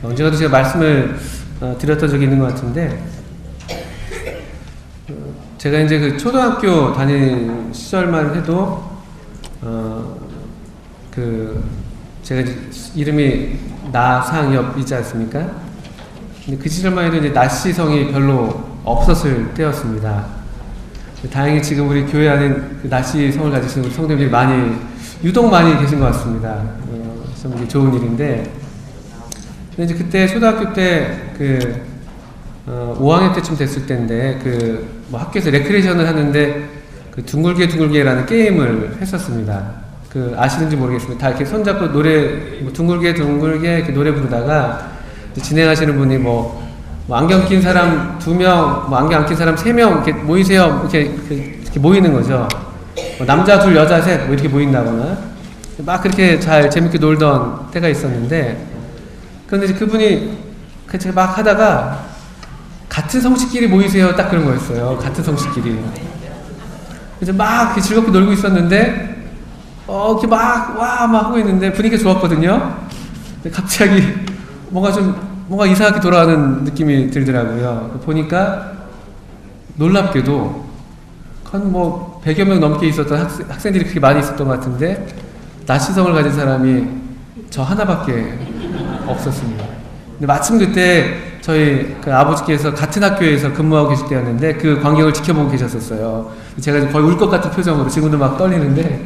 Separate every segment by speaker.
Speaker 1: 언젠가도 제가 말씀을 드렸던 적이 있는 것 같은데, 제가 이제 그 초등학교 다닐 시절만 해도 제가 이제 이름이 나상엽이지 않습니까? 근데 그 시절만 해도 이제 나시성이 별로 없었을 때였습니다. 다행히 지금 우리 교회 안에 그 나시성을 가지신 우리 성도님들이 유독 많이 계신 것 같습니다. 참 좋은 일인데, 근데 이제 그때 초등학교 때 5학년 때쯤 됐을 때인데 뭐 학교에서 레크레이션을 하는데 그 둥글게라는 게임을 했었습니다. 아시는지 모르겠습니다. 다 이렇게 손잡고 노래 둥글게 이렇게 노래 부르다가 진행하시는 분이 뭐 안경 낀 사람 2명, 뭐 안경 안 낀 사람 3명 이렇게 모이세요. 이렇게 모이는 거죠. 남자 2, 여자 3 뭐 이렇게 모인다거나 막 그렇게 잘 재밌게 놀던 때가 있었는데, 그런데 이제 그분이 제가 막 하다가 같은 성씨끼리 모이세요. 딱 그런 거였어요. 같은 성씨끼리. 그래서 막 즐겁게 놀고 있었는데, 이렇게 막 하고 있는데 분위기가 좋았거든요. 근데 갑자기 뭔가 이상하게 돌아가는 느낌이 들더라고요. 보니까 놀랍게도 한 뭐 100여 명 넘게 있었던 학생들이 그렇게 많이 있었던 것 같은데, 나시성을 가진 사람이 저 하나밖에 없었습니다. 근데 마침 그때 저희 아버지께서 같은 학교에서 근무하고 계실 때였는데 그 광경을 지켜보고 계셨었어요. 제가 거의 울 것 같은 표정으로, 지금도 막 떨리는데,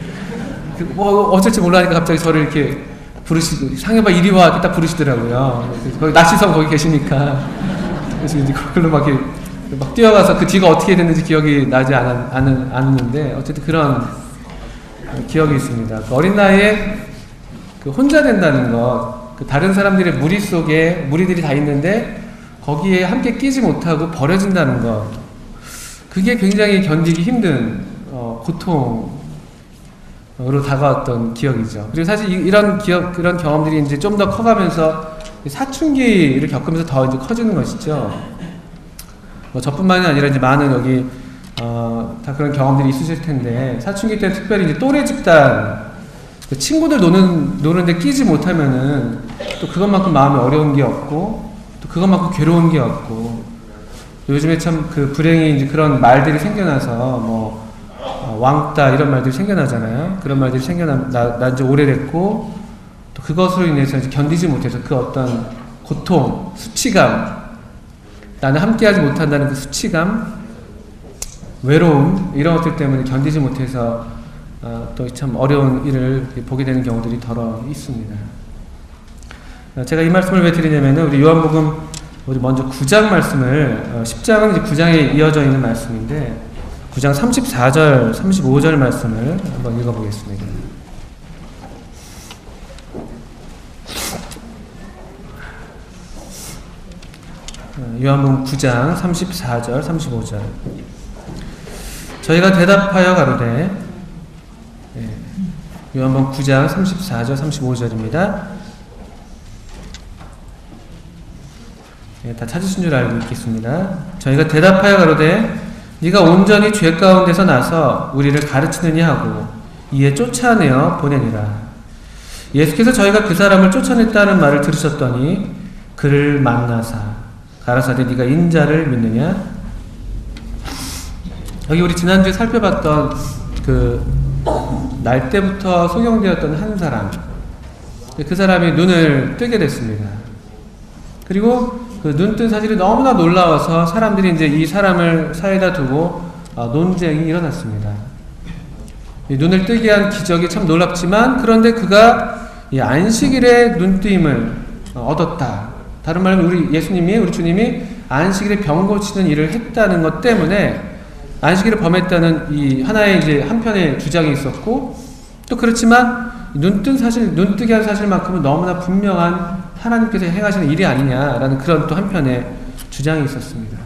Speaker 1: 어쩔지 몰라니까 갑자기 저를 이렇게 부르시고, 상해봐 이리 와 이렇게 딱 부르시더라고요. 거기 나시성 거기 계시니까. 그래서 이제 거기로 막 뛰어가서 그 뒤가 어떻게 됐는지 기억이 나지 않았는데, 어쨌든 그런 기억이 있습니다. 어린 나이에 혼자 된다는 것, 다른 사람들의 무리 속에 무리들이 다 있는데 거기에 함께 끼지 못하고 버려진다는 것, 그게 굉장히 견디기 힘든 고통으로 다가왔던 기억이죠. 그리고 사실 이런 그런 경험들이 이제 좀 더 커가면서 사춘기를 겪으면서 더 이제 커지는 것이죠. 저뿐만이 아니라 이제 많은 여기 다 그런 경험들이 있으실 텐데, 사춘기 때 특별히 이제 또래 집단, 친구들 노는데 끼지 못하면은 또 그것만큼 마음이 어려운 게 없고, 또 그것만큼 괴로운 게 없고, 요즘에 참 불행히 이제 그런 말들이 생겨나서 왕따 이런 말들이 생겨나잖아요. 그런 말들이 생겨난 지 오래됐고, 또 그것으로 인해서 이제 견디지 못해서 그 어떤 고통, 수치감, 나는 함께하지 못한다는 그 수치감, 외로움, 이런 것들 때문에 견디지 못해서 또 참 어려운 일을 보게 되는 경우들이 더러 있습니다. 제가 이 말씀을 왜 드리냐면, 우리 요한복음 우리 먼저 9장 말씀을, 10장은 이제 9장에 이어져 있는 말씀인데 9장 34절, 35절 말씀을 한번 읽어보겠습니다. 요한복음 9장 34절, 35절. 저희가 대답하여 가로되, 요한복음 9장 34절, 35절입니다. 다 찾으신 줄 알고 있겠습니다. 저희가 대답하여 가로되, 네가 온전히 죄 가운데서 나서 우리를 가르치느냐 하고 이에 쫓아내어 보내니라. 예수께서 저희가 그 사람을 쫓아냈다는 말을 들으셨더니 그를 만나사 가라사대 네가 인자를 믿느냐. 여기 우리 지난주에 살펴봤던 날 때부터 소경되었던 한 사람, 그 사람이 눈을 뜨게 됐습니다. 그리고 눈뜬 사실이 너무나 놀라워서 사람들이 이제 이 사람을 사이에다 두고 논쟁이 일어났습니다. 이 눈을 뜨게 한 기적이 참 놀랍지만, 그런데 그가 이 안식일에 눈뜨임을 얻었다. 다른 말로 우리 주님이 안식일에 병 고치는 일을 했다는 것 때문에 안식일을 범했다는 이 하나의 이제 한편의 주장이 있었고, 또 그렇지만 눈뜨게 한 사실만큼은 너무나 분명한 하나님께서 행하시는 일이 아니냐라는 그런 또 한편의 주장이 있었습니다.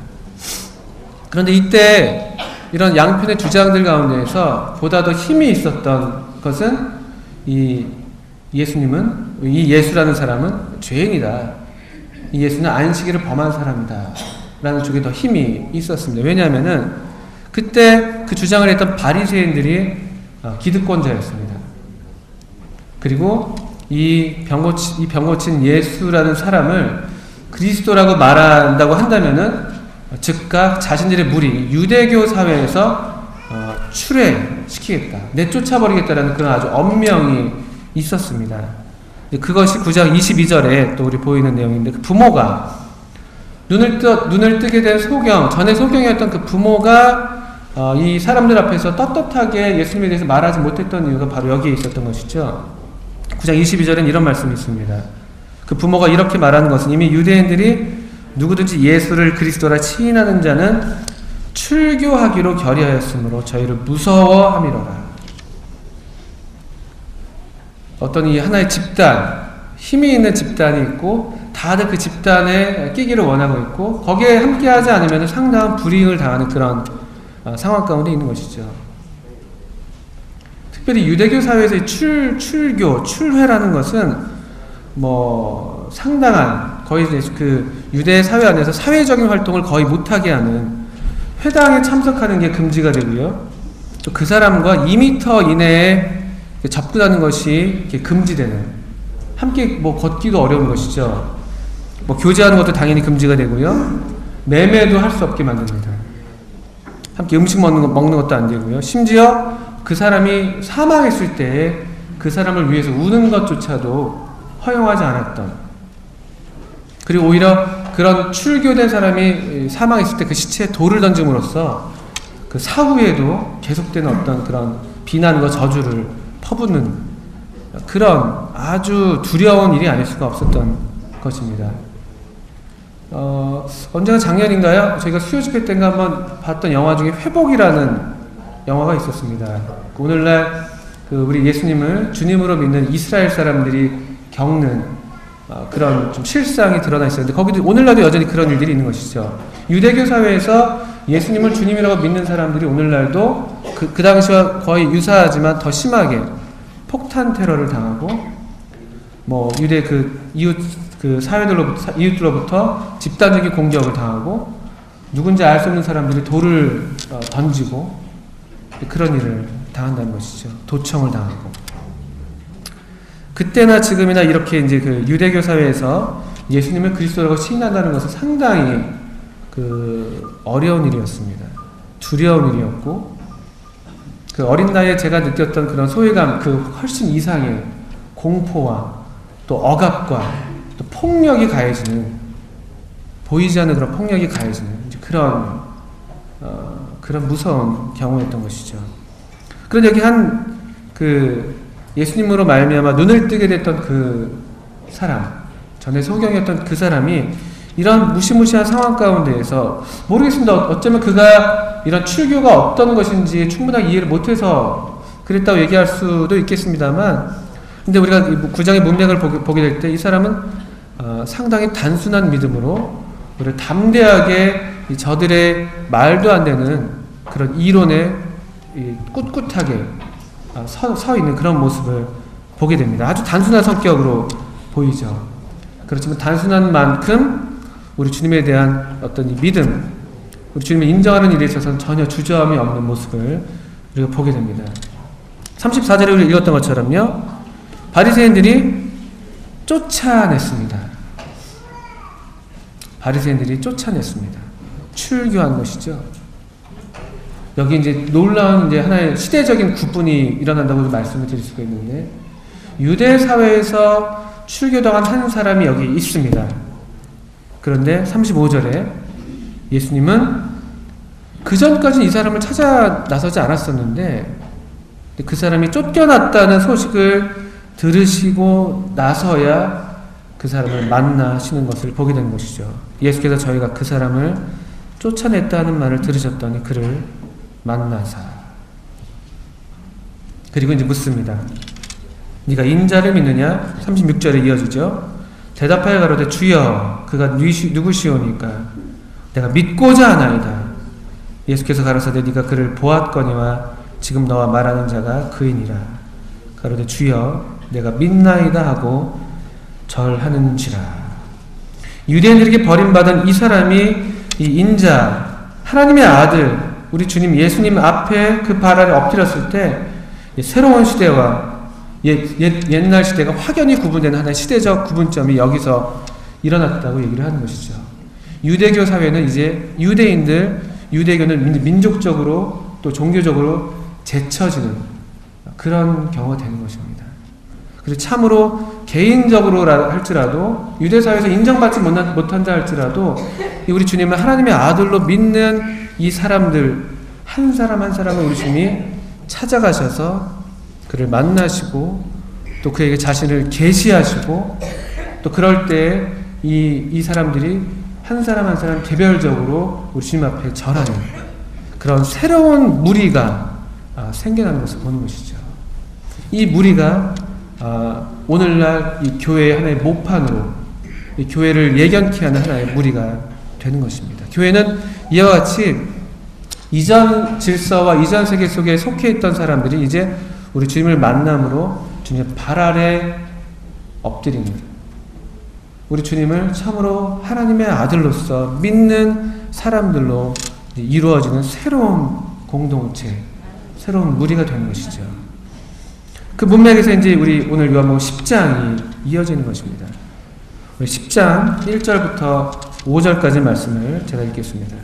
Speaker 1: 그런데 이때 이런 양편의 주장들 가운데에서 보다 더 힘이 있었던 것은 이 예수라는 사람은 죄인이다. 이 예수는 안식일을 범한 사람이다. 라는 쪽에 더 힘이 있었습니다. 왜냐하면은 그때 그 주장을 했던 바리새인들이 기득권자였습니다. 그리고 이 병 고친 예수라는 사람을 그리스도라고 말한다고 한다면은 즉각 자신들의 무리 유대교 사회에서 출애시키겠다, 내쫓아버리겠다라는 그런 아주 엄명이 있었습니다. 그것이 9장 22절에 또 우리 보이는 내용인데, 그 부모가 눈을 뜨게 된 전에 소경이었던 그 부모가 이 사람들 앞에서 떳떳하게 예수님에 대해서 말하지 못했던 이유가 바로 여기에 있었던 것이죠. 9장 22절엔 이런 말씀이 있습니다. 그 부모가 이렇게 말하는 것은 이미 유대인들이 누구든지 예수를 그리스도라 시인하는 자는 출교하기로 결의하였으므로 저희를 무서워함이로라. 어떤 이 하나의 집단, 힘이 있는 집단이 있고 다들 그 집단에 끼기를 원하고 있고 거기에 함께하지 않으면 상당한 불이익을 당하는 그런 상황 가운데 있는 것이죠. 특별히 유대교 사회에서의 출교, 출회라는 것은 상당한 거의 그 유대 사회 안에서 사회적인 활동을 거의 못하게 하는, 회당에 참석하는 게 금지가 되고요. 또 그 사람과 2m 이내에 접근하는 것이 금지되는, 함께 걷기도 어려운 것이죠. 교제하는 것도 당연히 금지가 되고요. 매매도 할 수 없게 만듭니다. 함께 음식 먹는 것도 안 되고요. 심지어 그 사람이 사망했을 때에 그 사람을 위해서 우는 것조차도 허용하지 않았던, 그리고 오히려 그런 출교된 사람이 사망했을 때 그 시체에 돌을 던짐으로써 그 사후에도 계속되는 어떤 그런 비난과 저주를 퍼붓는 그런 아주 두려운 일이 아닐 수가 없었던 것입니다. 언제가 작년인가요? 저희가 수요집회 때인가 한번 봤던 영화 중에 회복이라는 영화가 있었습니다. 오늘날 우리 예수님을 주님으로 믿는 이스라엘 사람들이 겪는 그런 좀 실상이 드러나 있었는데, 거기도 오늘날도 여전히 그런 일들이 있는 것이죠. 유대교 사회에서 예수님을 주님이라고 믿는 사람들이 오늘날도 그 당시와 거의 유사하지만 더 심하게 폭탄 테러를 당하고, 유대 이웃들로부터 집단적인 공격을 당하고, 누군지 알 수 없는 사람들이 돌을 던지고 그런 일을 당한다는 것이죠. 도청을 당하고. 그때나 지금이나 이렇게 이제 그 유대교 사회에서 예수님을 그리스도라고 시인한다는 것은 상당히 어려운 일이었습니다. 두려운 일이었고, 그 어린 나이에 제가 느꼈던 그런 소외감, 훨씬 이상의 공포와 또 억압과 또 폭력이 가해지는, 보이지 않는 그런 폭력이 가해지는 그런 무서운 경우였던 것이죠. 그런데 여기 예수님으로 말미암아 눈을 뜨게 됐던 그 사람, 전에 소경이었던 그 사람이 이런 무시무시한 상황 가운데에서, 모르겠습니다. 어쩌면 그가 이런 출교가 어떤 것인지 충분하게 이해를 못해서 그랬다고 얘기할 수도 있겠습니다만, 근데 우리가 9장의 문맥을 보게 될 때 이 사람은 상당히 단순한 믿음으로 우리를 담대하게 저들의 말도 안 되는 그런 이론에 꿋꿋하게 서 있는 그런 모습을 보게 됩니다. 아주 단순한 성격으로 보이죠. 그렇지만 단순한 만큼 우리 주님에 대한 어떤 이 믿음, 우리 주님을 인정하는 일에 있어서는 전혀 주저함이 없는 모습을 우리가 보게 됩니다. 34절에 우리 읽었던 것처럼요, 바리새인들이 쫓아냈습니다. 바리새인들이 쫓아냈습니다. 출교한 것이죠. 여기 이제 놀라운 하나의 시대적인 구분이 일어난다고 말씀을 드릴 수가 있는데, 유대 사회에서 출교당한 한 사람이 여기 있습니다. 그런데 35절에 예수님은 그 전까지는 이 사람을 찾아 나서지 않았었는데, 그 사람이 쫓겨났다는 소식을 들으시고 나서야 그 사람을 만나시는 것을 보게 된 것이죠. 예수께서 저희가 그 사람을 쫓아냈다는 말을 들으셨더니 그를 만나사. 그리고 이제 묻습니다. 네가 인자를 믿느냐? 36절에 이어지죠. 대답하여 가로되 주여, 그가 누구시오니까? 내가 믿고자 하나이다. 예수께서 가라사대 네가 그를 보았거니와 지금 너와 말하는 자가 그이니라. 가로되 주여, 내가 믿나이다 하고 절하는지라. 유대인들에게 버림받은 이 사람이 이 인자, 하나님의 아들, 우리 주님 예수님 앞에 그 발 아래 엎드렸을 때 새로운 시대와 옛날 시대가 확연히 구분되는 하나의 시대적 구분점이 여기서 일어났다고 얘기를 하는 것이죠. 유대교 사회는 이제 유대교는 민족적으로 또 종교적으로 제쳐지는 그런 경우가 되는 것입니다. 그리고 참으로 개인적으로 할지라도 유대 사회에서 인정받지 못한다 할지라도 우리 주님을 하나님의 아들로 믿는 이 사람들 한 사람 한 사람을 우리 주님이 찾아가셔서 그를 만나시고 또 그에게 자신을 계시하시고 또 그럴 때 이 사람들이 한 사람 한 사람 개별적으로 우리 주님 앞에 절하는 그런 새로운 무리가 생겨나는 것을 보는 것이죠. 이 무리가 오늘날 이 교회의 하나의 모판으로 이 교회를 예견케 하는 하나의 무리가 되는 것입니다. 교회는 이와 같이 이전 질서와 이전 세계 속에 속해 있던 사람들이 이제 우리 주님을 만남으로 주님의 발 아래 엎드립니다. 우리 주님을 참으로 하나님의 아들로서 믿는 사람들로 이루어지는 새로운 공동체, 새로운 무리가 되는 것이죠. 그 문맥에서 이제 우리 오늘 요한복음 10장이 이어지는 것입니다. 우리 10장 1절부터 5절까지 말씀을 제가 읽겠습니다.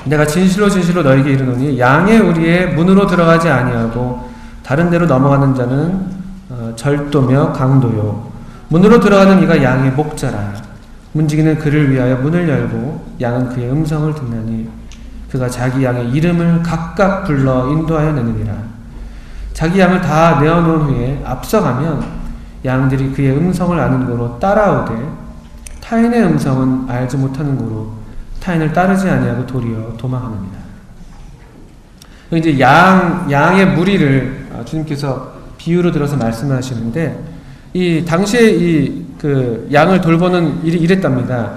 Speaker 1: 내가 진실로 진실로 너에게 이르노니 양의 우리의 문으로 들어가지 아니하고 다른 데로 넘어가는 자는 절도며 강도요 문으로 들어가는 이가 양의 목자라. 문지기는 그를 위하여 문을 열고 양은 그의 음성을 듣나니 그가 자기 양의 이름을 각각 불러 인도하여 내느니라. 자기 양을 다 내어놓은 후에 앞서가면 양들이 그의 음성을 아는 고로 따라오되 타인의 음성은 알지 못하는 고로 타인을 따르지 아니하고 도리어 도망하느니라. 이제 양의 무리를 주님께서 비유로 들어서 말씀하시는데 이 당시에 그 양을 돌보는 일이 이랬답니다.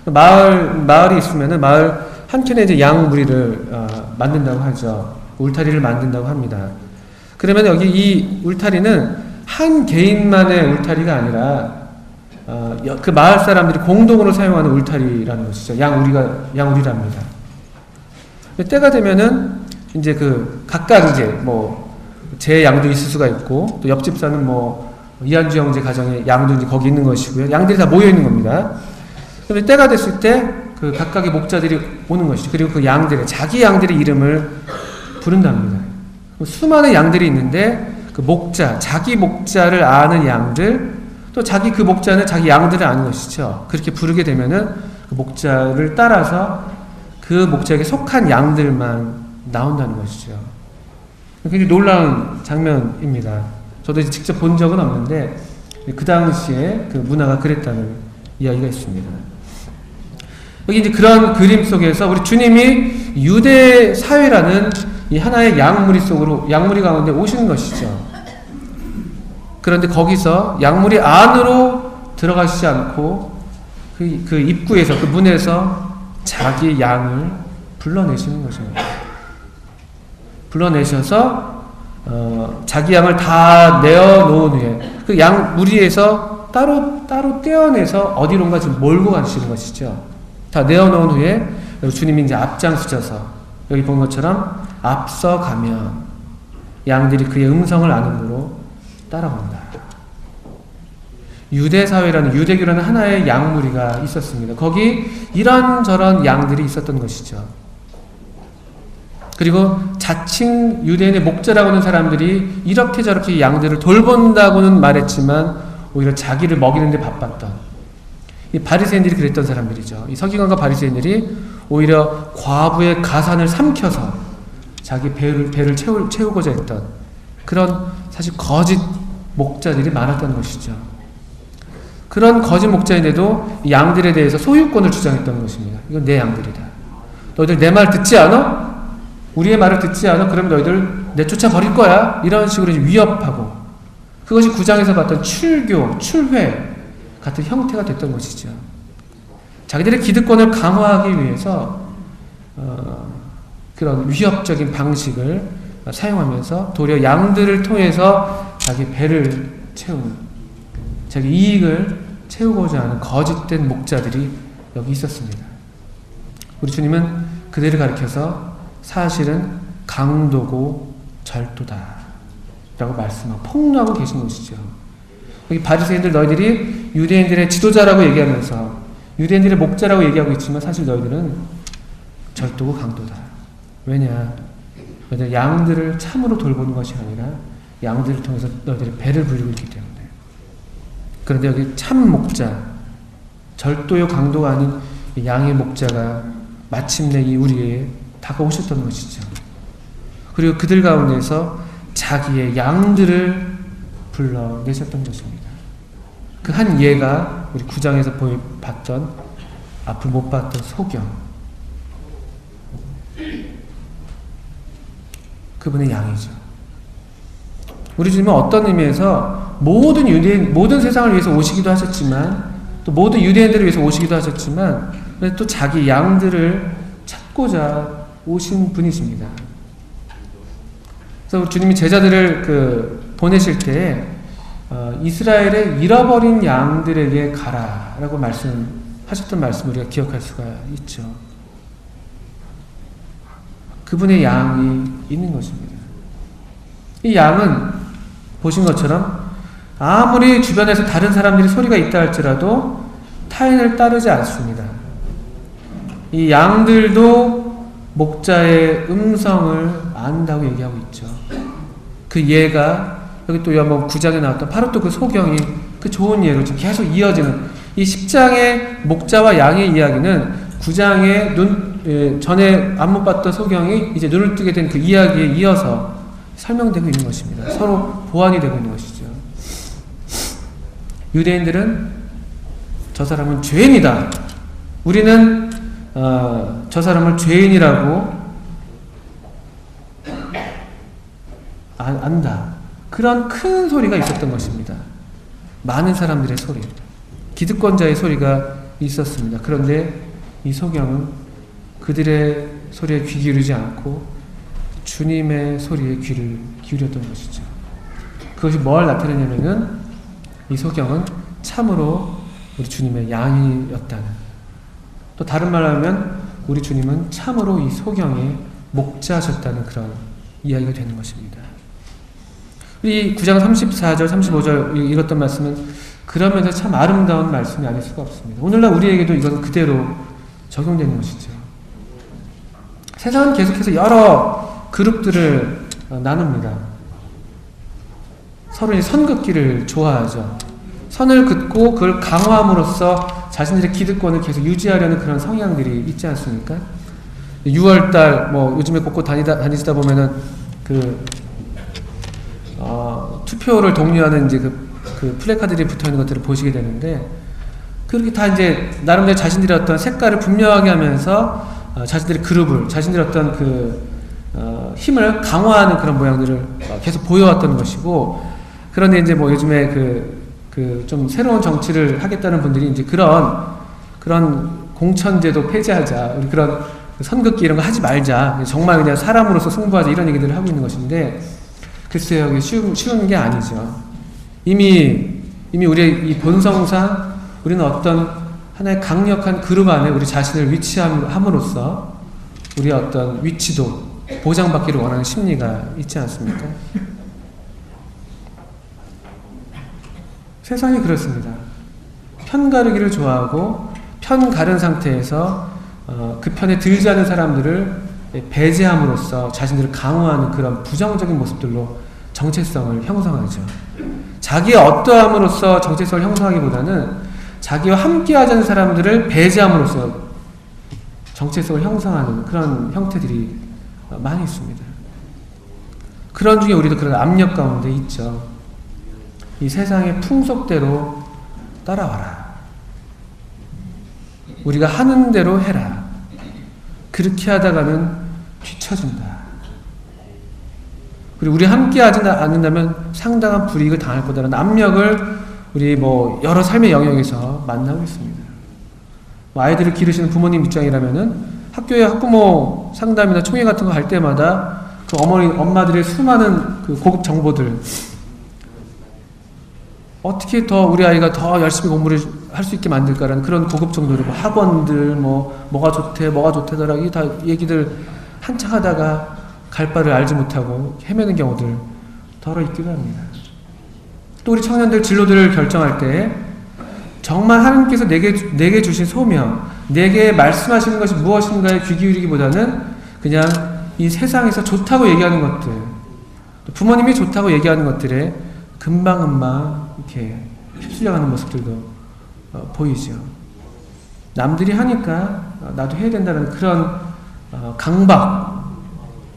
Speaker 1: 마을이 있으면은 마을 한켠에 이제 양 무리를 만든다고 하죠. 울타리를 만든다고 합니다. 그러면 여기 이 울타리는 한 개인만의 울타리가 아니라 그 마을 사람들이 공동으로 사용하는 울타리라는 것이죠. 양우리랍니다. 때가 되면은 이제 그 각각 이제 뭐 제 양도 있을 수가 있고 또 옆집 사는 뭐 이한주 형제 가정의 양도 이제 거기 있는 것이고요. 양들이 다 모여 있는 겁니다. 그런데 때가 됐을 때 그 각각의 목자들이 오는 것이죠. 그리고 그 양들의 자기 양들의 이름을 부른답니다. 수많은 양들이 있는데 그 목자, 자기 목자를 아는 양들, 또 자기 그 목자는 자기 양들을 아는 것이죠. 그렇게 부르게 되면은 그 목자를 따라서 그 목자에게 속한 양들만 나온다는 것이죠. 굉장히 놀라운 장면입니다. 저도 이제 직접 본 적은 없는데 그 당시에 그 문화가 그랬다는 이야기가 있습니다. 여기 이제 그런 그림 속에서 우리 주님이 유대 사회라는 이 하나의 양무리 가운데 오시는 것이죠. 그런데 거기서 양무리 안으로 들어가시지 않고 그 입구에서 그 문에서 자기 양을 불러내시는 것입니다. 불러내셔서 자기 양을 다 내어놓은 후에 그 양 무리에서 따로 떼어내서 어디론가 지금 몰고 가시는 것이죠. 다 내어놓은 후에 주님이 이제 앞장서셔서 여기 본 것처럼 앞서가면 양들이 그의 음성을 아는 거로 따라온다. 유대사회라는 유대교라는 하나의 양무리가 있었습니다. 거기 이런저런 양들이 있었던 것이죠. 그리고 자칭 유대인의 목자라고 하는 사람들이 이렇게 저렇게 양들을 돌본다고는 말했지만 오히려 자기를 먹이는 데 바빴던 이 바리새인들이 그랬던 사람들이죠. 이 서기관과 바리새인들이 오히려 과부의 가산을 삼켜서 자기 배를 채우고자 했던 그런 사실 거짓 목자들이 많았던 것이죠. 그런 거짓 목자인데도 양들에 대해서 소유권을 주장했던 것입니다. 이건 내 양들이다. 너희들 내 말 듣지 않아? 우리의 말을 듣지 않아? 그럼 너희들 내쫓아 버릴 거야. 이런 식으로 위협하고 그것이 구장에서 봤던 출교, 출회 같은 형태가 됐던 것이죠. 자기들의 기득권을 강화하기 위해서 그런 위협적인 방식을 사용하면서 도리어 양들을 통해서 자기 배를 채우는 자기 이익을 채우고자 하는 거짓된 목자들이 여기 있었습니다. 우리 주님은 그들을 가리켜서 사실은 강도고 절도다 라고 말씀하고 폭로하고 계신 것이죠. 여기 바리새인들 너희들이 유대인들의 지도자라고 얘기하면서 유대인들의 목자라고 얘기하고 있지만 사실 너희들은 절도고 강도다. 왜냐? 너희들 양들을 참으로 돌보는 것이 아니라 양들을 통해서 너희들의 배를 불리고 있기 때문에. 그런데 여기 참 목자, 절도요 강도가 아닌 양의 목자가 마침내 이 우리에게 다가오셨던 것이죠. 그리고 그들 가운데서 자기의 양들을 불러내셨던 것입니다. 그 한 예가 우리 9장에서 봤던 앞을 못 봤던 소경, 그분의 양이죠. 우리 주님은 어떤 의미에서 모든 유대인, 모든 세상을 위해서 오시기도 하셨지만 또 모든 유대인들을 위해서 오시기도 하셨지만 또 자기 양들을 찾고자 오신 분이십니다. 그래서 주님이 제자들을 보내실 때 이스라엘의 잃어버린 양들에게 가라라고 말씀하셨던 말씀을 우리가 기억할 수가 있죠. 그분의 양이 있는 것입니다. 이 양은 보신 것처럼 아무리 주변에서 다른 사람들이 소리가 있다 할지라도 타인을 따르지 않습니다. 이 양들도 목자의 음성을 안다고 얘기하고 있죠. 그 예가 여기 또 요한복음 9장에 나왔던 바로 또 그 소경이 그 좋은 예로 지금 계속 이어지는 이 10장의 목자와 양의 이야기는 9장에 전에 안 못 봤던 소경이 이제 눈을 뜨게 된 그 이야기에 이어서 설명되고 있는 것입니다. 서로 보완이 되고 있는 것이죠. 유대인들은 저 사람은 죄인이다. 우리는 저 사람을 죄인이라고 안다. 그런 큰 소리가 있었던 것입니다. 많은 사람들의 소리, 기득권자의 소리가 있었습니다. 그런데 이 소경은 그들의 소리에 귀 기울이지 않고 주님의 소리에 귀를 기울였던 것이죠. 그것이 뭘 나타내냐면은 이 소경은 참으로 우리 주님의 양이었다는, 또 다른 말로 하면 우리 주님은 참으로 이 소경의 목자셨다는 그런 이야기가 되는 것입니다. 이 9장 34절, 35절 읽었던 말씀은 그러면서 참 아름다운 말씀이 아닐 수가 없습니다. 오늘날 우리에게도 이건 그대로 적용되는 것이죠. 세상은 계속해서 여러 그룹들을 나눕니다. 서로 선긋기를 좋아하죠. 선을 긋고 그걸 강화함으로써 자신들의 기득권을 계속 유지하려는 그런 성향들이 있지 않습니까? 6월달 요즘에 곳곳 다니시다 보면은 투표를 독려하는 이제 그 플래카드들이 붙어 있는 것들을 보시게 되는데, 그렇게 다 이제 나름대로 자신들의 어떤 색깔을 분명하게 하면서 자신들의 그룹을, 자신들의 어떤 힘을 강화하는 그런 모양들을 계속 보여왔던 것이고, 그런데 이제 요즘에 좀 새로운 정치를 하겠다는 분들이 이제 그런 공천제도 폐지하자, 우리 그런 선긋기 이런 거 하지 말자, 정말 그냥 사람으로서 승부하자, 이런 얘기들을 하고 있는 것인데, 글쎄요, 이게 쉬운 게 아니죠. 이미 우리의 이 본성상 우리는 어떤 하나의 강력한 그룹 안에 우리 자신을 위치함으로써 우리의 어떤 위치도 보장받기를 원하는 심리가 있지 않습니까? 세상이 그렇습니다. 편 가르기를 좋아하고 편 가른 상태에서 그 편에 들지 않은 사람들을 배제함으로써 자신들을 강화하는 그런 부정적인 모습들로 정체성을 형성하죠. 자기의 어떠함으로써 정체성을 형성하기보다는 자기와 함께하지 않는 사람들을 배제함으로써 정체성을 형성하는 그런 형태들이 많이 있습니다. 그런 중에 우리도 그런 압력 가운데 있죠. 이 세상의 풍속대로 따라와라. 우리가 하는 대로 해라. 그렇게 하다가는 뒤처진다. 그리고 우리 함께 하지 않는다면 상당한 불이익을 당할 거다라는 압력을 우리 여러 삶의 영역에서 만나고 있습니다. 아이들을 기르시는 부모님 입장이라면은 학교에 학부모 상담이나 총회 같은 거 할 때마다 그 엄마들의 수많은 그 고급 정보들, 어떻게 더 우리 아이가 더 열심히 공부를 할 수 있게 만들까라는 그런 고급 정보들, 학원들, 뭐가 좋대더라, 이 다 얘기들 한창 하다가 갈 바를 알지 못하고 헤매는 경우들 덜어 있기도 합니다. 또 우리 청년들 진로들을 결정할 때 정말 하나님께서 내게 주신 소명, 내게 말씀하시는 것이 무엇인가에 귀 기울이기보다는 그냥 이 세상에서 좋다고 얘기하는 것들, 부모님이 좋다고 얘기하는 것들에 금방금방 이렇게 휩쓸려가는 모습들도 보이죠. 남들이 하니까 나도 해야 된다는 그런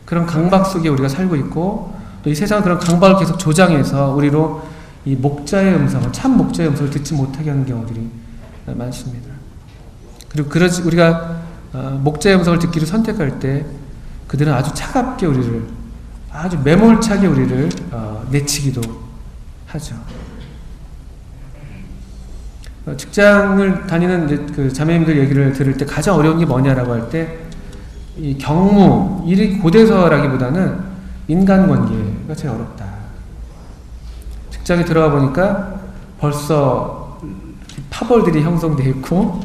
Speaker 1: 그런 강박 속에 우리가 살고 있고, 또 이 세상은 그런 강박을 계속 조장해서 우리로 이 목자의 음성을, 참 목자의 음성을 듣지 못하게 하는 경우들이 많습니다. 그리고 우리가 목자의 음성을 듣기를 선택할 때 그들은 아주 차갑게 우리를, 아주 매몰차게 우리를 내치기도 하죠. 직장을 다니는 이제 그 자매님들 얘기를 들을 때 가장 어려운 게 뭐냐라고 할 때 이 경무, 일이 고대서라기보다는 인간관계가 제일 어렵다. 직장에 들어가 보니까 벌써 파벌들이 형성되어 있고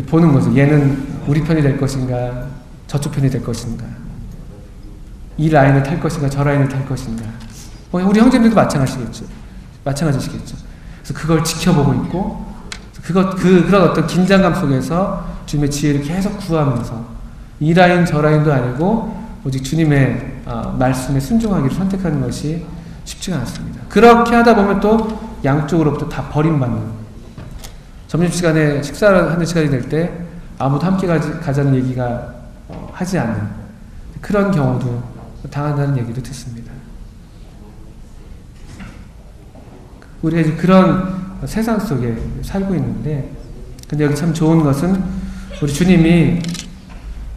Speaker 1: 보는 거죠. 얘는 우리 편이 될 것인가, 저쪽 편이 될 것인가, 이 라인을 탈 것인가, 저 라인을 탈 것인가. 우리 형제들도 마찬가지시겠죠. 그래서 그걸 지켜보고 있고, 그런 어떤 긴장감 속에서 주님의 지혜를 계속 구하면서 이 라인 저 라인도 아니고 오직 주님의 말씀에 순종하기를 선택하는 것이 쉽지가 않습니다. 그렇게 하다 보면 또 양쪽으로부터 다 버림받는, 점심시간에 식사를 하는 시간이 될 때 아무도 함께 가자는 얘기가 하지 않는 그런 경우도 당한다는 얘기도 듣습니다. 우리가 이제 그런 세상 속에 살고 있는데, 근데 여기 참 좋은 것은 우리 주님이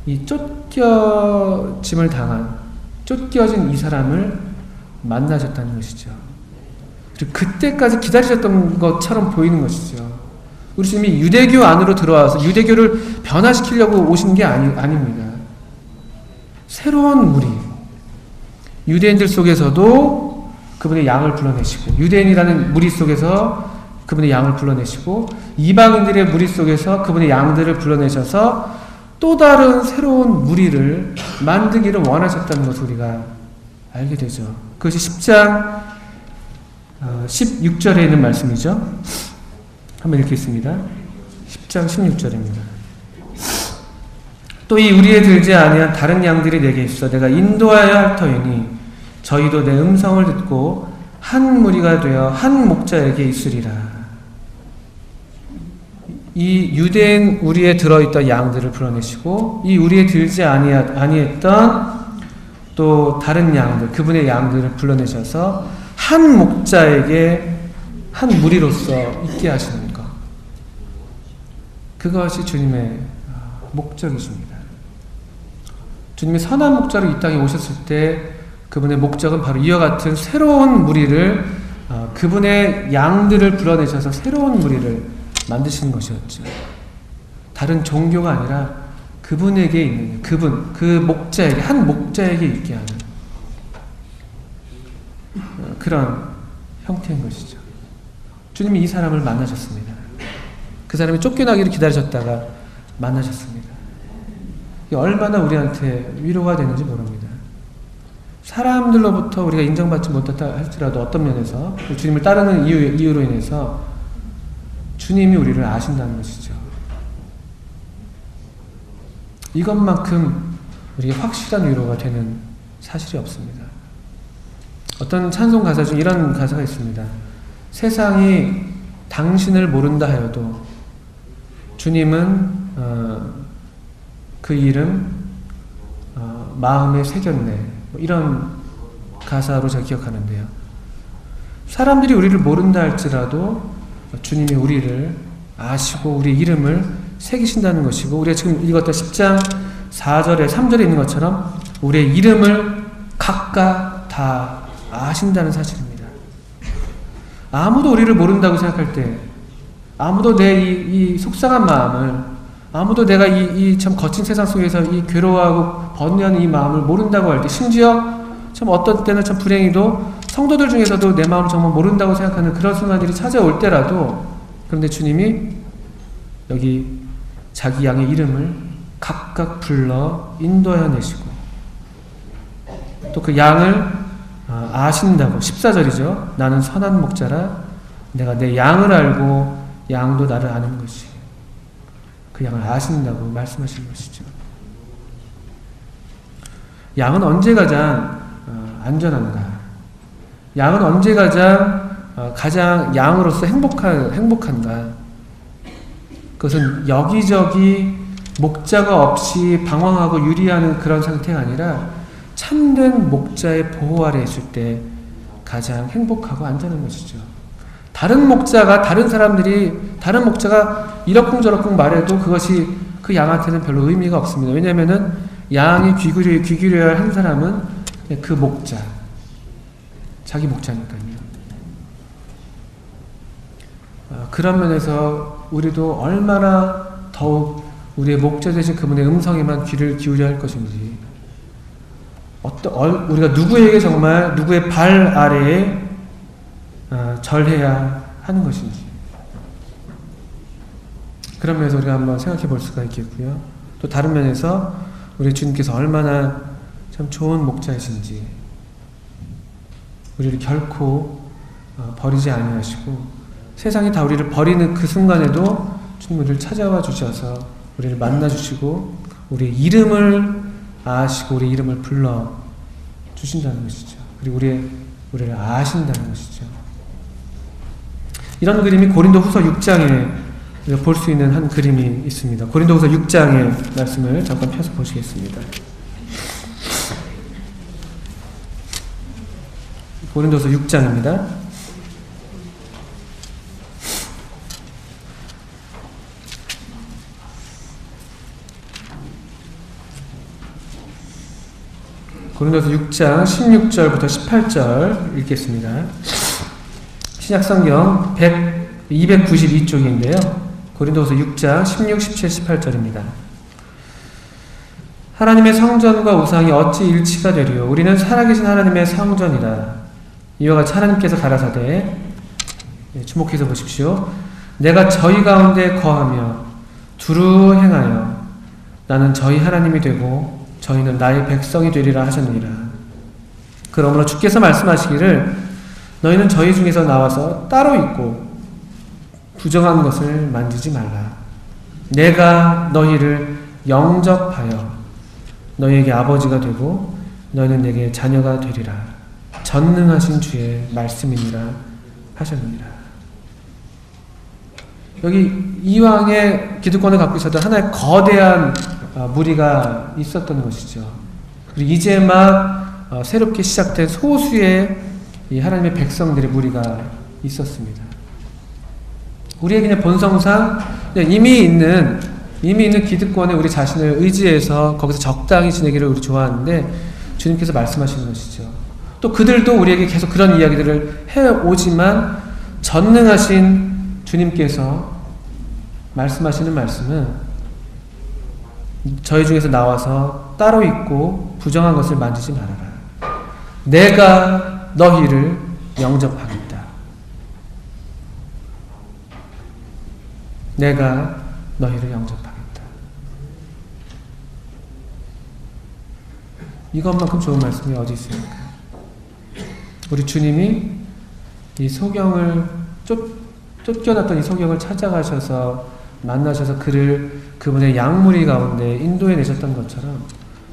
Speaker 1: 이 쫓겨짐을 당한, 쫓겨진 이 사람을 만나셨다는 것이죠. 그리고 그때까지 기다리셨던 것처럼 보이는 것이죠. 우리 주님이 유대교 안으로 들어와서 유대교를 변화시키려고 오신 게 아닙니다. 새로운 무리, 유대인들 속에서도 그분의 양을 불러내시고, 유대인이라는 무리 속에서 그분의 양을 불러내시고, 이방인들의 무리 속에서 그분의 양들을 불러내셔서 또 다른 새로운 무리를 만들기를 원하셨다는 것을 우리가 알게 되죠. 그것이 10장 16절에 있는 말씀이죠. 한번 읽겠습니다. 10장 16절입니다. 또 이 우리에 들지 아니한 다른 양들이 내게 있어 내가 인도하여야 할 터이니 저희도 내 음성을 듣고 한 무리가 되어 한 목자에게 있으리라. 이 유대인 우리에 들어있던 양들을 불러내시고 이 우리에 들지 아니했던 또 다른 양들, 그분의 양들을 불러내셔서 한 목자에게 한 무리로서 있게 하시는 것, 그것이 주님의 목적이십니다. 주님이 선한 목자로 이 땅에 오셨을 때 그분의 목적은 바로 이와 같은 새로운 무리를, 그분의 양들을 불러내셔서 새로운 무리를 만드시는 것이었죠. 다른 종교가 아니라 그분에게 있는, 그 목자에게, 한 목자에게 있게 하는 그런 형태인 것이죠. 주님이 이 사람을 만나셨습니다. 그 사람이 쫓겨나기를 기다리셨다가 만나셨습니다. 이게 얼마나 우리한테 위로가 되는지 모릅니다. 사람들로부터 우리가 인정받지 못했다 할지라도 어떤 면에서 주님을 따르는 이유로 인해서 주님이 우리를 아신다는 것이죠. 이것만큼 우리에게 확실한 위로가 되는 사실이 없습니다. 어떤 찬송 가사 중 이런 가사가 있습니다. 세상이 당신을 모른다 하여도 주님은 그 이름 마음에 새겼네, 이런 가사로 제가 기억하는데요. 사람들이 우리를 모른다 할지라도 주님이 우리를 아시고 우리 이름을 새기신다는 것이고, 우리가 지금 읽었던 10장 4절에 3절에 있는 것처럼 우리의 이름을 각각 다 아신다는 사실입니다. 아무도 우리를 모른다고 생각할 때, 아무도 내 이 속상한 마음을, 아무도 내가 이 참 거친 세상 속에서 이 괴로워하고 번뇌하는 이 마음을 모른다고 할 때, 심지어 참 어떤 때는 참 불행히도 성도들 중에서도 내 마음을 정말 모른다고 생각하는 그런 순간들이 찾아올 때라도, 그런데 주님이 여기 자기 양의 이름을 각각 불러 인도하여 내시고, 또 그 양을 아신다고. 14절이죠. 나는 선한 목자라 내가 내 양을 알고 양도 나를 아는 것이. 그 양을 아신다고 말씀하시는 것이죠. 양은 언제 가장 안전한가? 양은 언제 가장 양으로서 행복한가? 그것은 여기저기 목자가 없이 방황하고 유리하는 그런 상태가 아니라 참된 목자의 보호 아래 있을 때 가장 행복하고 안전한 것이죠. 다른 목자가 이러쿵저러쿵 말해도 그것이 그 양한테는 별로 의미가 없습니다. 왜냐하면은 양이 귀 기울여야 할 한 사람은 그 목자, 자기 목자니까요. 그런 면에서 우리도 얼마나 더욱 우리의 목자 되신 그분의 음성에만 귀를 기울여야 할 것인지, 우리가 누구에게 정말 누구의 발 아래에 절해야 하는 것인지, 그런 면에서 우리가 한번 생각해 볼 수가 있겠고요. 또 다른 면에서 우리 주님께서 얼마나 참 좋은 목자이신지, 우리를 결코 버리지 아니하시고 세상이 다 우리를 버리는 그 순간에도 주님 우리를 찾아와 주셔서 우리를 만나 주시고 우리의 이름을 아시고 우리의 이름을 불러 주신다는 것이죠. 그리고 우리를 아신다는 것이죠. 이런 그림이 고린도후서 6장에 볼 수 있는 한 그림이 있습니다. 고린도후서 6장의 말씀을 잠깐 펴서 보시겠습니다. 고린도후서 6장입니다. 고린도서 6장 16절부터 18절 읽겠습니다. 신약성경 292쪽인데요. 고린도서 6장 16, 17, 18절입니다. 하나님의 성전과 우상이 어찌 일치가 되리요? 우리는 살아계신 하나님의 성전이라. 이와 같이 하나님께서 가라사대, 주목해서 보십시오. 내가 저희 가운데 거하며 두루 행하여 나는 저희 하나님이 되고 저희는 나의 백성이 되리라 하셨느니라. 그러므로 주께서 말씀하시기를 너희는 저희 중에서 나와서 따로 있고 부정한 것을 만지지 말라. 내가 너희를 영접하여 너희에게 아버지가 되고 너희는 내게 자녀가 되리라. 전능하신 주의 말씀이니라 하셨느니라. 여기 이왕의 기득권을 갖고 있었던 하나의 거대한 무리가 있었던 것이죠. 그리고 이제 막 새롭게 시작된 소수의 이 하나님의 백성들의 무리가 있었습니다. 우리의 그냥 본성상 이미 있는 기득권에 우리 자신을 의지해서 거기서 적당히 지내기를 우리 좋아하는데 주님께서 말씀하시는 것이죠. 또 그들도 우리에게 계속 그런 이야기들을 해오지만 전능하신 주님께서 말씀하시는 말씀은 저희 중에서 나와서 따로 있고 부정한 것을 만지지 말아라. 내가 너희를 영접하겠다. 내가 너희를 영접하겠다. 이것만큼 좋은 말씀이 어디 있습니까? 우리 주님이 이 소경을 쫓겨났던 이 소경을 찾아가셔서 만나셔서 그분의 양무리 가운데 인도해 내셨던 것처럼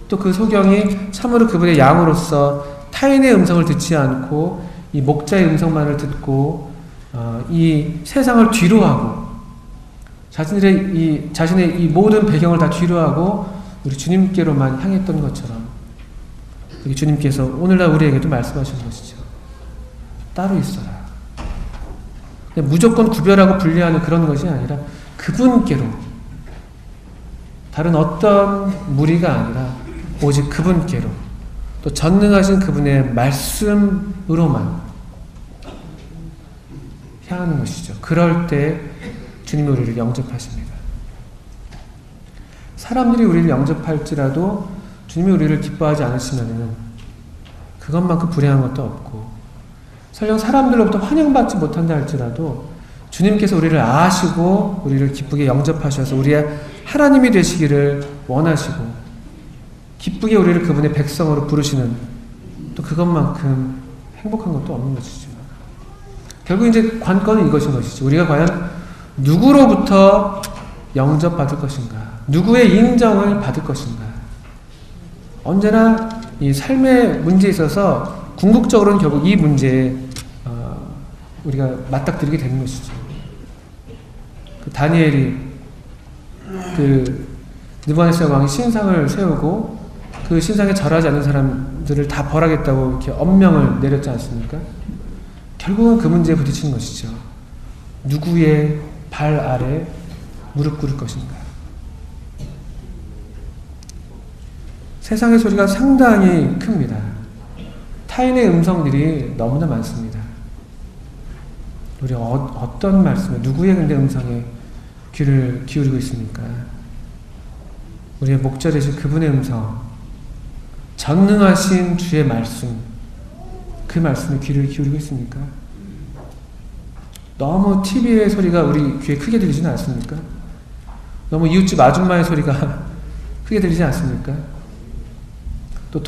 Speaker 1: 또 그 소경이 참으로 그분의 양으로서 타인의 음성을 듣지 않고 이 목자의 음성만을 듣고 이 세상을 뒤로하고 자신의 이 모든 배경을 다 뒤로하고 우리 주님께로만 향했던 것처럼 우리 주님께서 오늘날 우리에게도 말씀하시는 것이죠. 따로 있어라. 무조건 구별하고 분리하는 그런 것이 아니라 그분께로, 다른 어떤 무리가 아니라 오직 그분께로, 또 전능하신 그분의 말씀으로만 향하는 것이죠. 그럴 때 주님이 우리를 영접하십니다. 사람들이 우리를 영접할지라도 주님이 우리를 기뻐하지 않으시면 그것만큼 불행한 것도 없고, 설령 사람들로부터 환영받지 못한다 할지라도 주님께서 우리를 아시고 우리를 기쁘게 영접하셔서 우리의 하나님이 되시기를 원하시고 기쁘게 우리를 그분의 백성으로 부르시는 또 그것만큼 행복한 것도 없는 것이죠. 결국 이제 관건은 이것인 것이죠. 우리가 과연 누구로부터 영접받을 것인가? 누구의 인정을 받을 것인가? 언제나 이 삶의 문제에 있어서 궁극적으로는 결국 이 문제에 우리가 맞닥뜨리게 되는 것이죠. 그 다니엘이 그 느부갓네살 왕이 신상을 세우고 그 신상에 절하지 않는 사람들을 다 벌하겠다고 이렇게 엄명을 내렸지 않습니까? 결국은 그 문제에 부딪히는 것이죠. 누구의 발 아래 무릎 꿇을 것인가? 세상의 소리가 상당히 큽니다. 타인의 음성들이 너무나 많습니다. 우리 어떤 말씀에, 누구의 근데 음성에 귀를 기울이고 있습니까? 우리의 목자 되신 그분의 음성, 전능하신 주의 말씀, 그 말씀에 귀를 기울이고 있습니까? 너무 TV의 소리가 우리 귀에 크게 들리지는 않습니까? 너무 이웃집 아줌마의 소리가 크게 들리지 않습니까? 또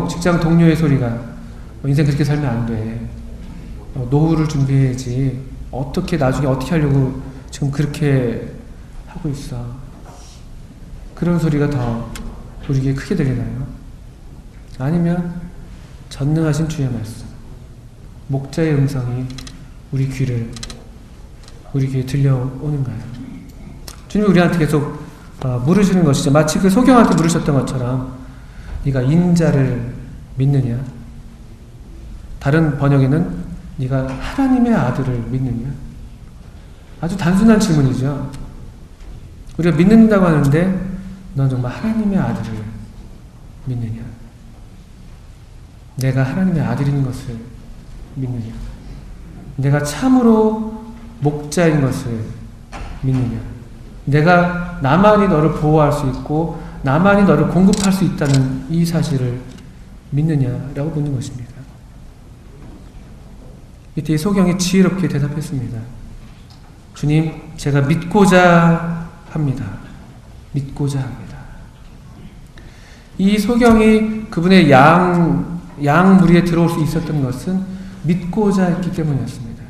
Speaker 1: 직장 동료의 소리가 인생 그렇게 살면 안 돼. 노후를 준비해야지. 나중에 어떻게 하려고 지금 그렇게 하고 있어. 그런 소리가 더 우리에게 크게 들리나요? 아니면 전능하신 주의 말씀, 목자의 음성이 우리 귀에 들려오는가요? 주님이 우리한테 계속 물으시는 것이죠. 마치 그 소경한테 물으셨던 것처럼 네가 인자를 믿느냐? 다른 번역에는 네가 하나님의 아들을 믿느냐? 아주 단순한 질문이죠. 우리가 믿는다고 하는데 넌 정말 하나님의 아들을 믿느냐? 내가 하나님의 아들인 것을 믿느냐? 내가 참으로 목자인 것을 믿느냐? 내가 나만이 너를 보호할 수 있고 나만이 너를 공급할 수 있다는 이 사실을 믿느냐라고 묻는 것입니다. 이때 소경이 지혜롭게 대답했습니다. 주님, 제가 믿고자 합니다. 믿고자 합니다. 이 소경이 그분의 양 무리에 들어올 수 있었던 것은 믿고자 했기 때문이었습니다.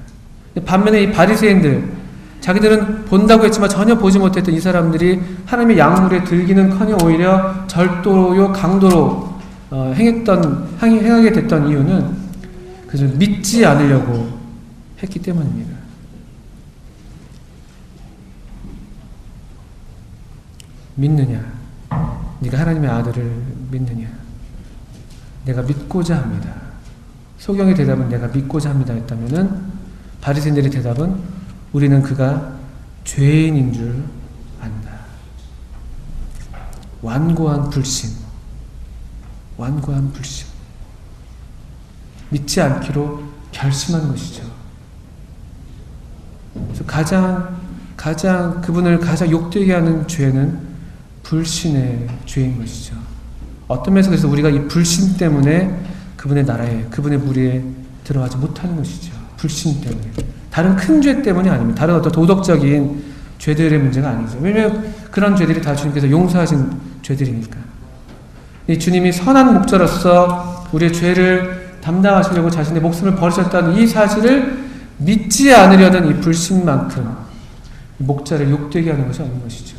Speaker 1: 반면에 이 바리새인들, 자기들은 본다고 했지만 전혀 보지 못했던 이 사람들이 하나님의 양물에 들기는커녕 오히려 절도요 강도로 행하게 됐던 이유는 그저 믿지 않으려고 했기 때문입니다. 믿느냐? 네가 하나님의 아들을 믿느냐? 내가 믿고자 합니다. 소경의 대답은 내가 믿고자 합니다 했다면은 바리새인들의 대답은 우리는 그가 죄인인 줄 안다. 완고한 불신. 믿지 않기로 결심한 것이죠. 그래서 그분을 가장 욕되게 하는 죄는 불신의 죄인 것이죠. 어떤 면에서 그래서 우리가 이 불신 때문에 그분의 나라에, 그분의 무리에 들어가지 못하는 것이죠. 불신 때문에. 다른 큰 죄 때문이 아닙니다. 다른 어떤 도덕적인 죄들의 문제가 아니죠. 왜냐하면 그런 죄들이 다 주님께서 용서하신 죄들이니까. 이 주님이 선한 목자로서 우리의 죄를 담당하시려고 자신의 목숨을 버리셨다는 이 사실을 믿지 않으려는 이 불신만큼 목자를 욕되게 하는 것이 없는 것이죠.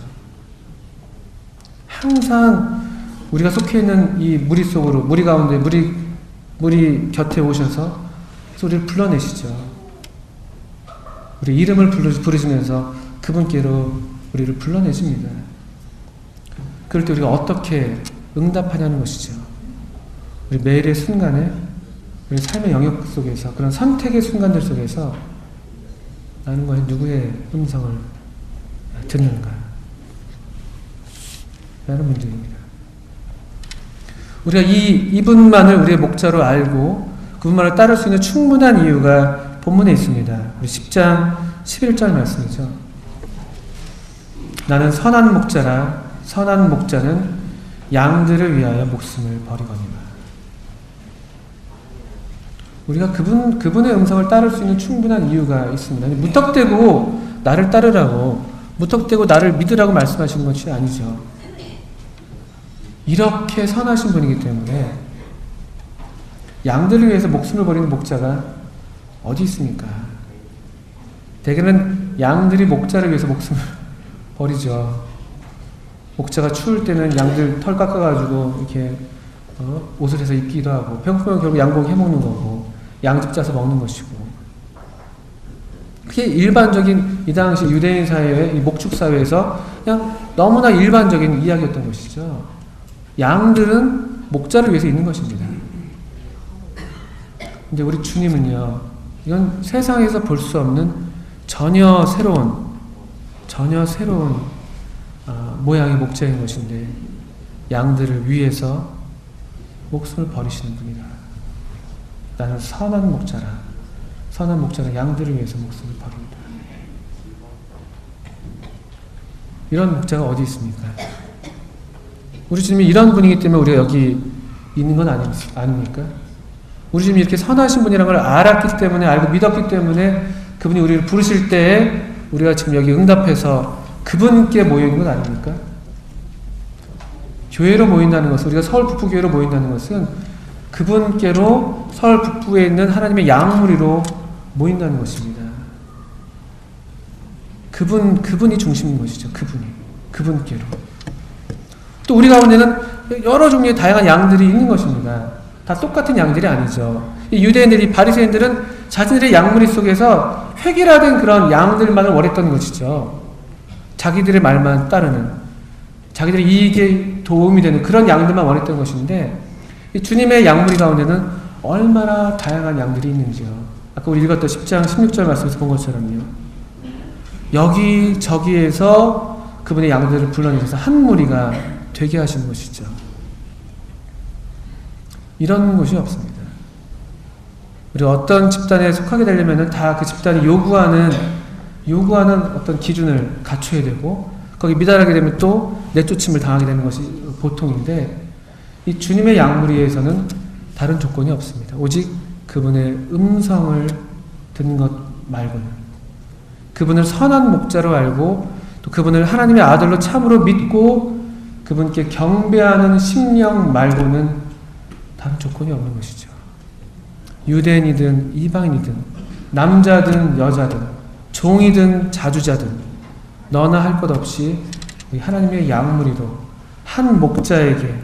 Speaker 1: 항상 우리가 속해 있는 이 무리 속으로, 무리 가운데, 무리 곁에 오셔서 우리를 불러내시죠. 우리 이름을 부르시면서 그분께로 우리를 불러내십니다. 그럴 때 우리가 어떻게 응답하냐는 것이죠. 우리 매일의 순간에, 우리 삶의 영역 속에서, 그런 선택의 순간들 속에서 나는 과연 누구의 음성을 듣는가? 라는 문제입니다. 우리가 이분만을 우리의 목자로 알고 그분만을 따를 수 있는 충분한 이유가 본문에 있습니다. 우리 10장 11절 말씀이죠. 나는 선한 목자라 선한 목자는 양들을 위하여 목숨을 버리거니와. 우리가 그분의 음성을 따를 수 있는 충분한 이유가 있습니다. 무턱대고 나를 따르라고, 무턱대고 나를 믿으라고 말씀하시는 것이 아니죠. 이렇게 선하신 분이기 때문에 양들을 위해서 목숨을 버리는 목자가 어디 있습니까? 대개는 양들이 목자를 위해서 목숨을 버리죠. 목자가 추울 때는 양들 털 깎아가지고 이렇게 옷을 해서 입기도 하고, 배고프면 결국 양고기 해먹는 거고, 양집 짜서 먹는 것이고. 그게 일반적인 이 당시 유대인 사회의 이 목축 사회에서 그냥 너무나 일반적인 이야기였던 것이죠. 양들은 목자를 위해서 있는 것입니다. 근데 우리 주님은요, 이건 세상에서 볼 수 없는 전혀 새로운 모양의 목자인 것인데, 양들을 위해서 목숨을 버리시는 분이다. 나는 선한 목자라. 선한 목자는 양들을 위해서 목숨을 버린다. 이런 목자가 어디 있습니까? 우리 주님이 이런 분이기 때문에 우리가 여기 있는 건 아닙니까? 우리 주님이 이렇게 선하신 분이라는 걸 알았기 때문에, 알고 믿었기 때문에 그분이 우리를 부르실 때에 우리가 지금 여기 응답해서 그분께 모여있는 건 아닙니까? 교회로 모인다는 것은, 우리가 서울 북부교회로 모인다는 것은 그분께로 서울 북부에 있는 하나님의 양무리로 모인다는 것입니다. 그분이 중심인 것이죠. 그분께로. 또 우리 가운데는 여러 종류의 다양한 양들이 있는 것입니다. 다 똑같은 양들이 아니죠. 이 유대인들이, 바리새인들은 자신들의 양무리 속에서 획일화된 그런 양들만을 원했던 것이죠. 자기들의 말만 따르는, 자기들의 이익에 도움이 되는 그런 양들만 원했던 것인데, 이 주님의 양무리 가운데는 얼마나 다양한 양들이 있는지요. 아까 우리 읽었던 10장 16절 말씀에서 본 것처럼요. 여기저기에서 그분의 양들을 불러내셔서 한 무리가 되게 하시는 것이죠. 이런 곳이 없습니다. 우리 어떤 집단에 속하게 되려면 다 그 집단이 요구하는 어떤 기준을 갖춰야 되고, 거기 미달하게 되면 또 내쫓임을 당하게 되는 것이 보통인데, 이 주님의 양무리에서는 다른 조건이 없습니다. 오직 그분의 음성을 듣는 것 말고는, 그분을 선한 목자로 알고 또 그분을 하나님의 아들로 참으로 믿고 그분께 경배하는 심령 말고는 다른 조건이 없는 것이죠. 유대인이든 이방인이든 남자든 여자든 종이든 자주자든 너나 할 것 없이 하나님의 양무리로 한 목자에게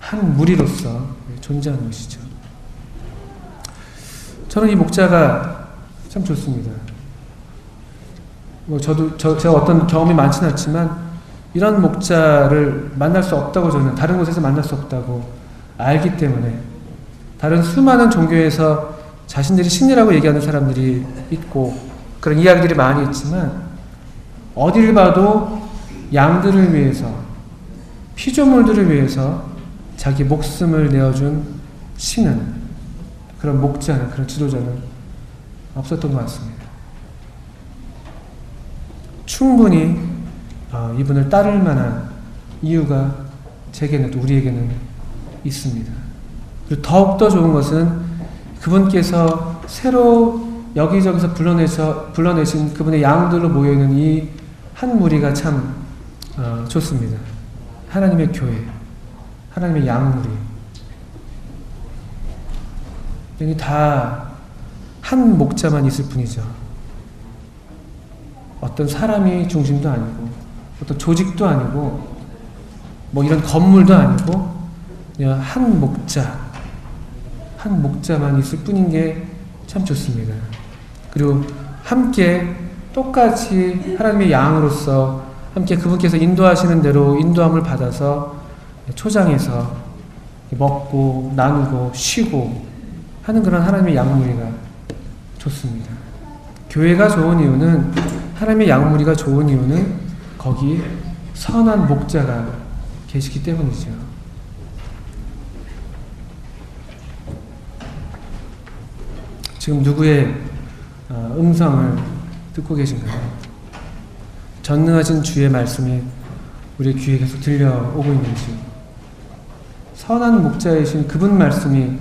Speaker 1: 한 무리로서 존재하는 것이죠. 저는 이 목자가 참 좋습니다. 제가 어떤 경험이 많지는 않지만 이런 목자를 만날 수 없다고, 저는 다른 곳에서 만날 수 없다고 알기 때문에, 다른 수많은 종교에서 자신들이 신이라고 얘기하는 사람들이 있고 그런 이야기들이 많이 있지만, 어디를 봐도 양들을 위해서, 피조물들을 위해서 자기 목숨을 내어준 신은, 그런 목자는, 그런 지도자는 없었던 것 같습니다. 충분히 이분을 따를 만한 이유가 제게는, 또 우리에게는 있습니다. 그리고 더욱더 좋은 것은 그분께서 새로 여기저기서 불러내신 그분의 양들로 모여있는 이 한 무리가 참 좋습니다. 하나님의 교회, 하나님의 양무리, 여기 다 한 목자만 있을 뿐이죠. 어떤 사람이 중심도 아니고, 어떤 조직도 아니고, 뭐 이런 건물도 아니고, 그냥 한 목자만 있을 뿐인 게 참 좋습니다. 그리고 함께 똑같이 하나님의 양으로서 함께 그분께서 인도하시는 대로 인도함을 받아서 초장에서 먹고 나누고 쉬고 하는 그런 하나님의 양무리가 좋습니다. 교회가 좋은 이유는, 하나님의 양무리가 좋은 이유는 거기 선한 목자가 계시기 때문이죠. 지금 누구의 음성을 듣고 계신가요? 전능하신 주의 말씀이 우리 귀에 계속 들려오고 있는지, 선한 목자이신 그분 말씀이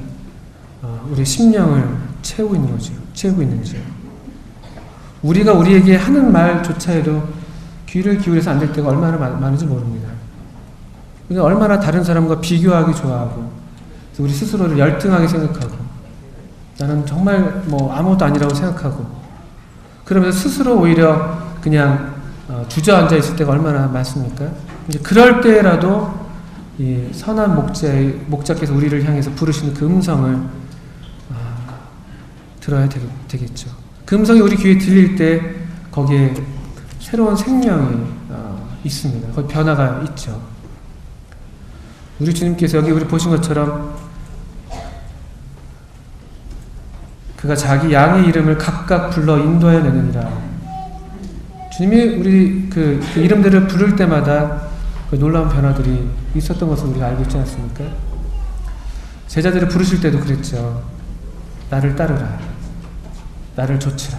Speaker 1: 우리 심령을 채우고 있는지요. 우리가 우리에게 하는 말조차에도 귀를 기울여서 안 될 때가 얼마나 많은지 모릅니다. 우리가 얼마나 다른 사람과 비교하기 좋아하고, 우리 스스로를 열등하게 생각하고 나는 정말 뭐 아무것도 아니라고 생각하고 그러면서 스스로 오히려 그냥 주저앉아 있을 때가 얼마나 많습니까? 이제 그럴 때라도 이 선한 목자께서 우리를 향해서 부르시는 그 음성을 들어야 되겠죠. 그 음성이 우리 귀에 들릴 때 거기에 새로운 생명이 있습니다. 거기 변화가 있죠. 우리 주님께서 여기 우리 보신 것처럼 그가 자기 양의 이름을 각각 불러 인도하여 내느니라. 주님이 우리 그 이름들을 부를 때마다 그 놀라운 변화들이 있었던 것을 우리가 알고 있지 않습니까? 제자들을 부르실 때도 그랬죠. 나를 따르라. 나를 좇으라.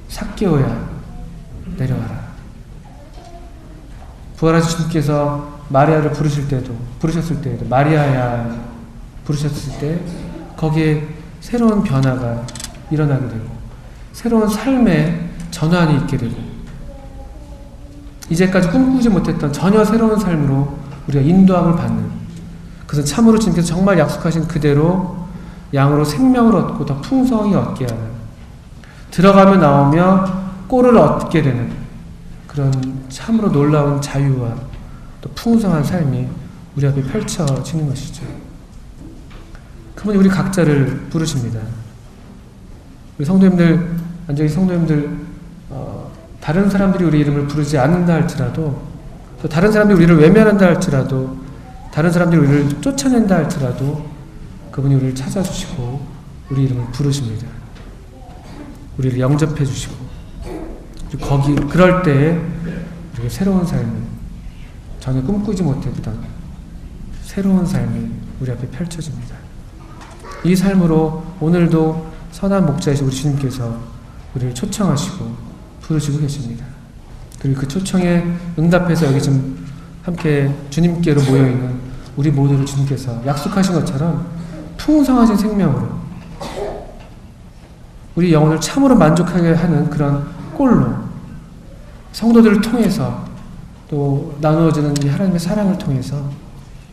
Speaker 1: 삭개오야 내려와라. 부활하신 주님께서 마리아를 부르셨을 때에도 마리아야 부르셨을 때 거기에 새로운 변화가 일어나게 되고 새로운 삶의 전환이 있게 되고 이제까지 꿈꾸지 못했던 전혀 새로운 삶으로 우리가 인도함을 받는 그것은 참으로 주님께서 정말 약속하신 그대로 양으로 생명을 얻고 더 풍성히 얻게 하는 들어가며 나오며 꼴을 얻게 되는 그런 참으로 놀라운 자유와 또 풍성한 삶이 우리 앞에 펼쳐지는 것이죠. 그분이 우리 각자를 부르십니다. 우리 성도님들, 앉아계신 성도님들, 다른 사람들이 우리 이름을 부르지 않는다 할지라도, 또 다른 사람들이 우리를 외면한다 할지라도, 다른 사람들이 우리를 쫓아낸다 할지라도, 그분이 우리를 찾아주시고, 우리 이름을 부르십니다. 우리를 영접해 주시고, 그럴 때에 우리가 새로운 삶을, 전혀 꿈꾸지 못했던 새로운 삶이 우리 앞에 펼쳐집니다. 이 삶으로 오늘도 선한 목자이신 우리 주님께서 우리를 초청하시고 부르시고 계십니다. 그리고 그 초청에 응답해서 여기 지금 함께 주님께로 모여있는 우리 모두를 주님께서 약속하신 것처럼 풍성하신 생명으로 우리 영혼을 참으로 만족하게 하는 그런 꼴로 성도들을 통해서 또 나누어지는 이 하나님의 사랑을 통해서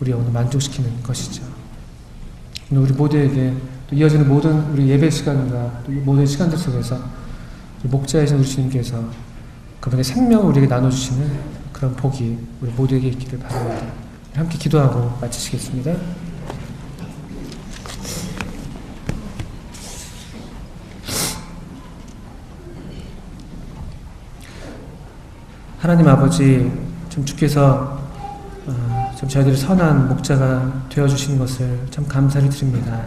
Speaker 1: 우리 영혼을 만족시키는 것이죠. 우리 모두에게 또 이어지는 모든 우리 예배 시간과 모든 시간들 속에서 목자이신 우리 주님께서 그분의 생명을 우리에게 나눠주시는 그런 복이 우리 모두에게 있기를 바랍니다. 함께 기도하고 마치시겠습니다. 하나님 아버지, 좀 주께서 좀 저희들이 선한 목자가 되어주시는 것을 참 감사를 드립니다.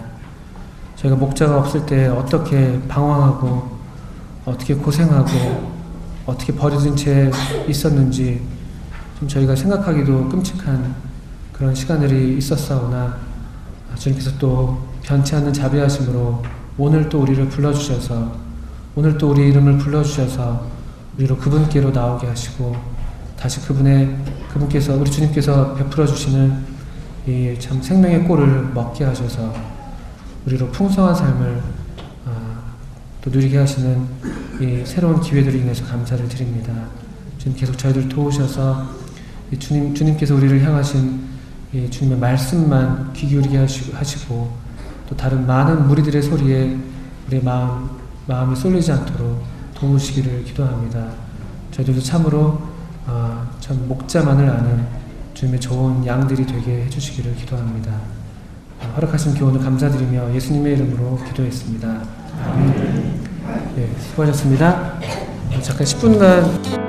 Speaker 1: 저희가 목자가 없을 때 어떻게 방황하고 어떻게 고생하고 어떻게 버려진 채 있었는지 좀 저희가 생각하기도 끔찍한 그런 시간들이 있었사오나 주님께서 또 변치 않는 자비하심으로 오늘 또 우리를 불러주셔서 오늘 또 우리 이름을 불러주셔서 우리로 그분께로 나오게 하시고 다시 그분께서 우리 주님께서 베풀어 주시는 이 참 생명의 꼴을 먹게 하셔서 우리로 풍성한 삶을 또 누리게 하시는 이 새로운 기회들을 인해서 감사를 드립니다. 주님 계속 저희들 도우셔서 이 주님께서 우리를 향하신 이 주님의 말씀만 귀 기울이게 하시고 또 다른 많은 무리들의 소리에 우리의 마음이 쏠리지 않도록 도우시기를 기도합니다. 저희들도 참으로 참 목자만을 아는 주님의 좋은 양들이 되게 해주시기를 기도합니다. 허락하신 교훈을 감사드리며 예수님의 이름으로 기도했습니다. 아멘. 네, 수고하셨습니다. 잠깐 10분간